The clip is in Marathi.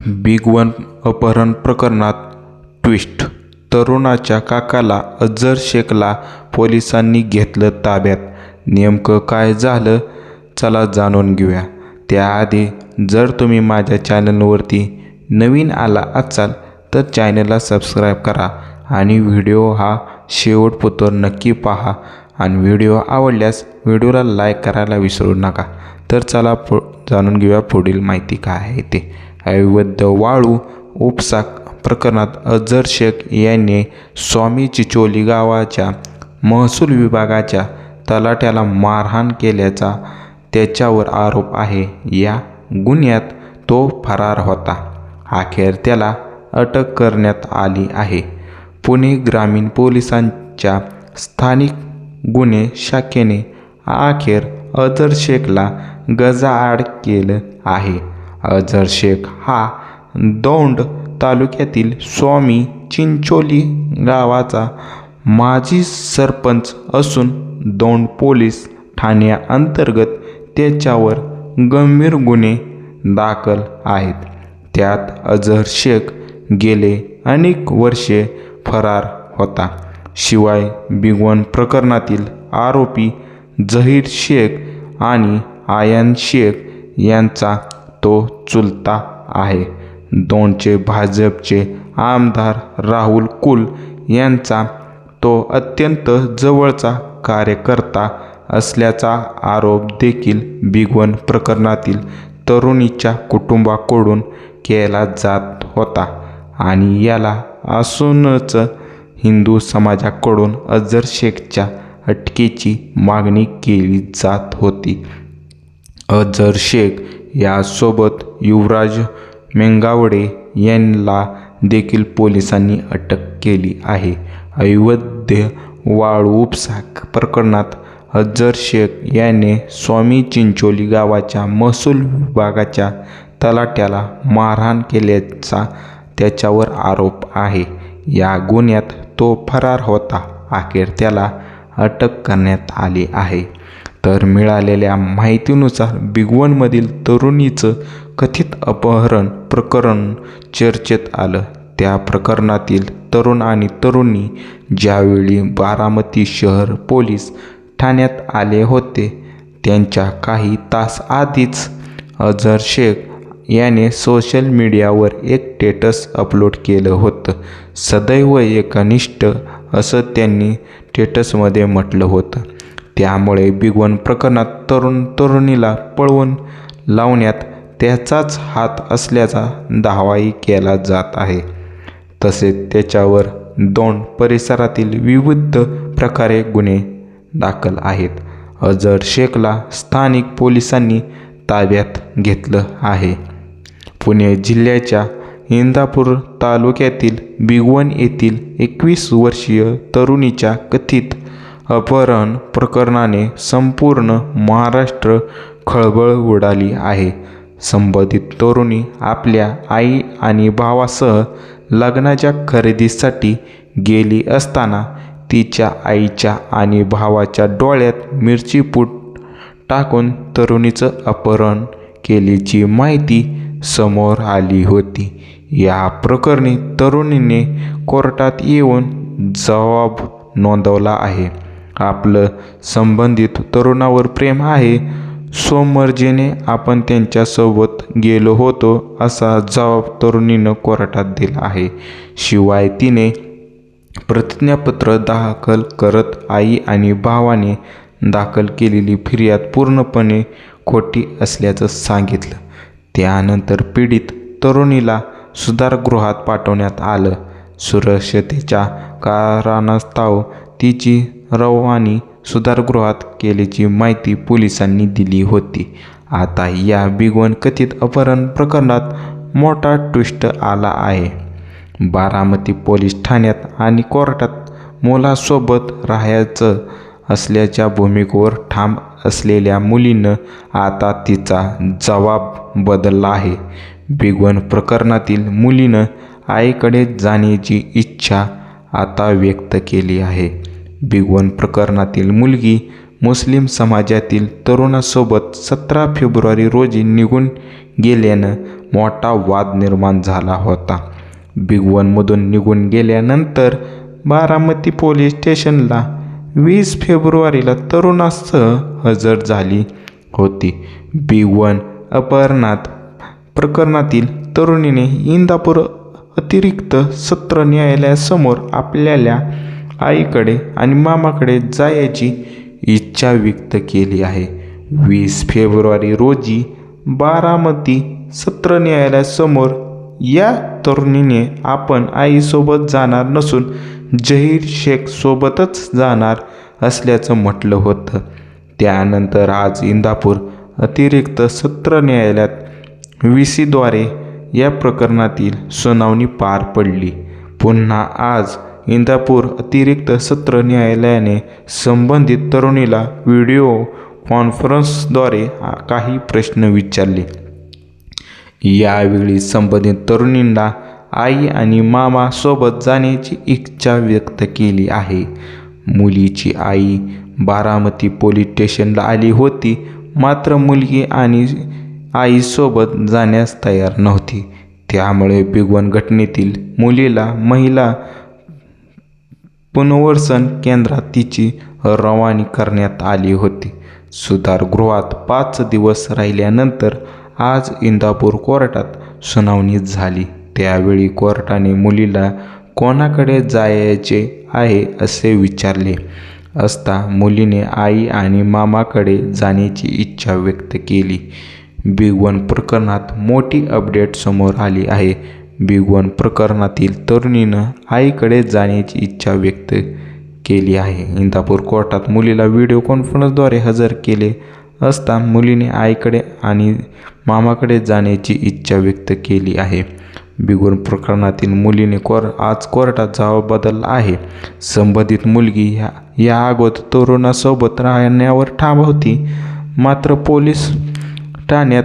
बिग वन अपहरण प्रकरणात ट्विस्ट, तरुणाच्या काकाला अझर शेखला पोलिसांनी घेतलं ताब्यात. नेमकं काय झालं चला जाणून घेऊया. त्याआधी जर तुम्ही माझ्या चॅनलवरती नवीन आला असाल तर चॅनलला सबस्क्राईब करा आणि व्हिडिओ हा शेवटपर्यंत नक्की पहा आणि व्हिडिओ आवडल्यास व्हिडिओला लाईक करायला विसरू नका. तर चला जाणून घेऊया पुढील माहिती काय आहे ते. अवैध वाळू उपसा प्रकरणात अझर शेख यांनी स्वामी चिचोली गावाच्या महसूल विभागाच्या तलाठ्याला मारहाण केल्याचा त्याच्यावर आरोप आहे. या गुन्ह्यात तो फरार होता. अखेर त्याला अटक करण्यात आली आहे. पुणे ग्रामीण पोलिसांच्या स्थानिक गुन्हे शाखेने अखेर अझर शेखला गजाआड केलं आहे. अझर शेख हा दौंड तालुक्यातील स्वामी चिंचोली गावाचा माजी सरपंच असून दौंड पोलीस ठाण्याअंतर्गत त्याच्यावर गंभीर गुन्हे दाखल आहेत. त्यात अझर शेख गेले अनेक वर्षे फरार होता. शिवाय बिग वन प्रकरणातील आरोपी झहीर शेख आणि आयान शेख यांचा तो चुलता आहे. दौंडचे भाजपचे आमदार राहुल कुल यांचा तो अत्यंत जवळचा कार्यकर्ता असल्याचा आरोप देखील बिग वन प्रकरणातील तरुणीच्या कुटुंबाकडून केला जात होता आणि याला असूनच हिंदू समाजाकडून अझर शेखच्या अटकेची मागणी केली जात होती. अझर शेख यासोबत युवराज मेंगावडे यांना देखील पोलिसांनी अटक केली आहे. अवैध वाळू उपसा प्रकरणात अझर शेख याने स्वामी चिंचोली गावाच्या महसूल विभागाच्या तलाठ्याला मारहाण केल्याचा त्याच्यावर आरोप आहे. या गुन्ह्यात तो फरार होता. अखेर त्याला अटक करण्यात आली आहे. तर मिळालेल्या माहितीनुसार बिग वनमधील तरुणीचं कथित अपहरण प्रकरण चर्चेत आलं. त्या प्रकरणातील तरुण आणि तरुणी ज्यावेळी बारामती शहर पोलीस ठाण्यात आले होते त्यांच्या काही तास आधीच अझर शेख याने सोशल मीडियावर एक स्टेटस अपलोड केलं होतं. सदैव एकनिष्ठ असं त्यांनी स्टेटसमध्ये म्हटलं होतं. त्यामुळे बिग वन प्रकरणात तरुणीला पळवून लावण्यात त्याचाच हात असल्याचा दावाही केला जात आहे. तसेच त्याच्यावर दौंड परिसरातील विविध प्रकारे गुन्हे दाखल आहेत. अझर शेखला स्थानिक पोलिसांनी ताब्यात घेतलं आहे. पुणे जिल्ह्याच्या इंदापूर तालुक्यातील बिग वन येथील 21 वर्षीय तरुणीच्या कथित अपहरण प्रकरणाने संपूर्ण महाराष्ट्र खळबळ उडाली आहे. संबंधित तरुणी आपल्या आई आणि भावासह लग्नाच्या खरेदीसाठी गेली असताना तिच्या आईच्या आणि भावाच्या डोळ्यात मिरची पूड टाकून तरुणीचं अपहरण केल्याची माहिती समोर आली होती. या प्रकरणी तरुणीने कोर्टात येऊन जबाब नोंदवला आहे. आपलं संबंधित तरुणावर प्रेम आहे, स्वमर्जीने आपण त्यांच्यासोबत गेलो होतो असा जबाब तरुणीनं कोर्टात दिला आहे. शिवाय तिने प्रतिज्ञापत्र दाखल करत आई आणि भावाने दाखल केलेली फिर्याद पूर्णपणे खोटी असल्याचं सांगितलं. त्यानंतर पीडित तरुणीला सुधारगृहात पाठवण्यात आलं. सुरक्षतेच्या कारणास्तव तिची रवानी सुधारगृहात केल्याची माहिती पोलिसांनी दिली होती. आता या बिग वन कथित अपहरण प्रकरणात मोठा ट्विस्ट आला आहे. बारामती पोलीस ठाण्यात आणि कोर्टात मुलासोबत राहायचं असल्याच्या भूमिकेवर ठाम असलेल्या मुलीनं आता तिचा जबाब बदलला आहे. बिग वन प्रकरणातील मुलीनं आईकडे जाण्याची इच्छा आता व्यक्त केली आहे. बिग वन प्रकरणातील मुलगी मुस्लिम समाजातील तरुणासोबत 17 फेब्रुवारी रोजी निघून गेल्यानं मोठा वाद निर्माण झाला होता. बिग वनमधून निघून गेल्यानंतर बारामती पोलीस स्टेशनला 20 फेब्रुवारीला तरुणासह हजर झाली होती. बिग वन अपहरणात प्रकरणातील तरुणीने इंदापूर अतिरिक्त सत्र न्यायालयासमोर आपल्या आईकडे आणि मामाकडे जायची इच्छा व्यक्त केली आहे. 20 फेब्रुवारी रोजी बारामती सत्र न्यायालयासमोर या तरुणीने आपण आईसोबत जाणार नसून जहीर शेख सोबतच जाणार असल्याचं म्हटलं होतं. त्यानंतर आज इंदापूर अतिरिक्त सत्र न्यायालयात VC द्वारे या प्रकरणातील सुनावणी पार पडली. पुन्हा आज इंदापूर अतिरिक्त सत्र न्यायालयाने संबंधित तरुणीला व्हिडिओ कॉन्फरन्सद्वारे काही प्रश्न विचारले. यावेळी संबंधित तरुणींना आई आणि मामा सोबत जाण्याची इच्छा व्यक्त केली आहे. मुलीची आई बारामती पोलीस स्टेशनला आली होती, मात्र मुलगी आणि आईसोबत जाण्यास तयार नव्हती. त्यामुळे बिग वन घटनेतील मुलीला महिला पुनर्वसन केंद्रात तिची रवानगी करण्यात आली होती. सुधारगृहात 5 दिवस राहिल्यानंतर आज इंदापूर कोर्टात सुनावणी झाली. त्यावेळी कोर्टाने मुलीला कोणाकडे जायचे आहे असे विचारले असता मुलीने आई आणि मामाकडे जाण्याची इच्छा व्यक्त केली. बिग वन प्रकरणात मोठी अपडेट समोर आली आहे. बिग वन प्रकरणातील तरुणीनं आईकडे जाण्याची इच्छा व्यक्त केली आहे. इंदापूर कोर्टात मुलीला व्हिडिओ कॉन्फरन्सद्वारे हजर केले असता मुलीने आईकडे आणि मामाकडे जाण्याची इच्छा व्यक्त केली आहे. बिग वन प्रकरणातील मुलीने आज कोर्टात जबाब बदलला आहे. संबंधित मुलगी या अगोदर तरुणासोबत राहण्यावर ठाम होती, मात्र पोलीस ठाण्यात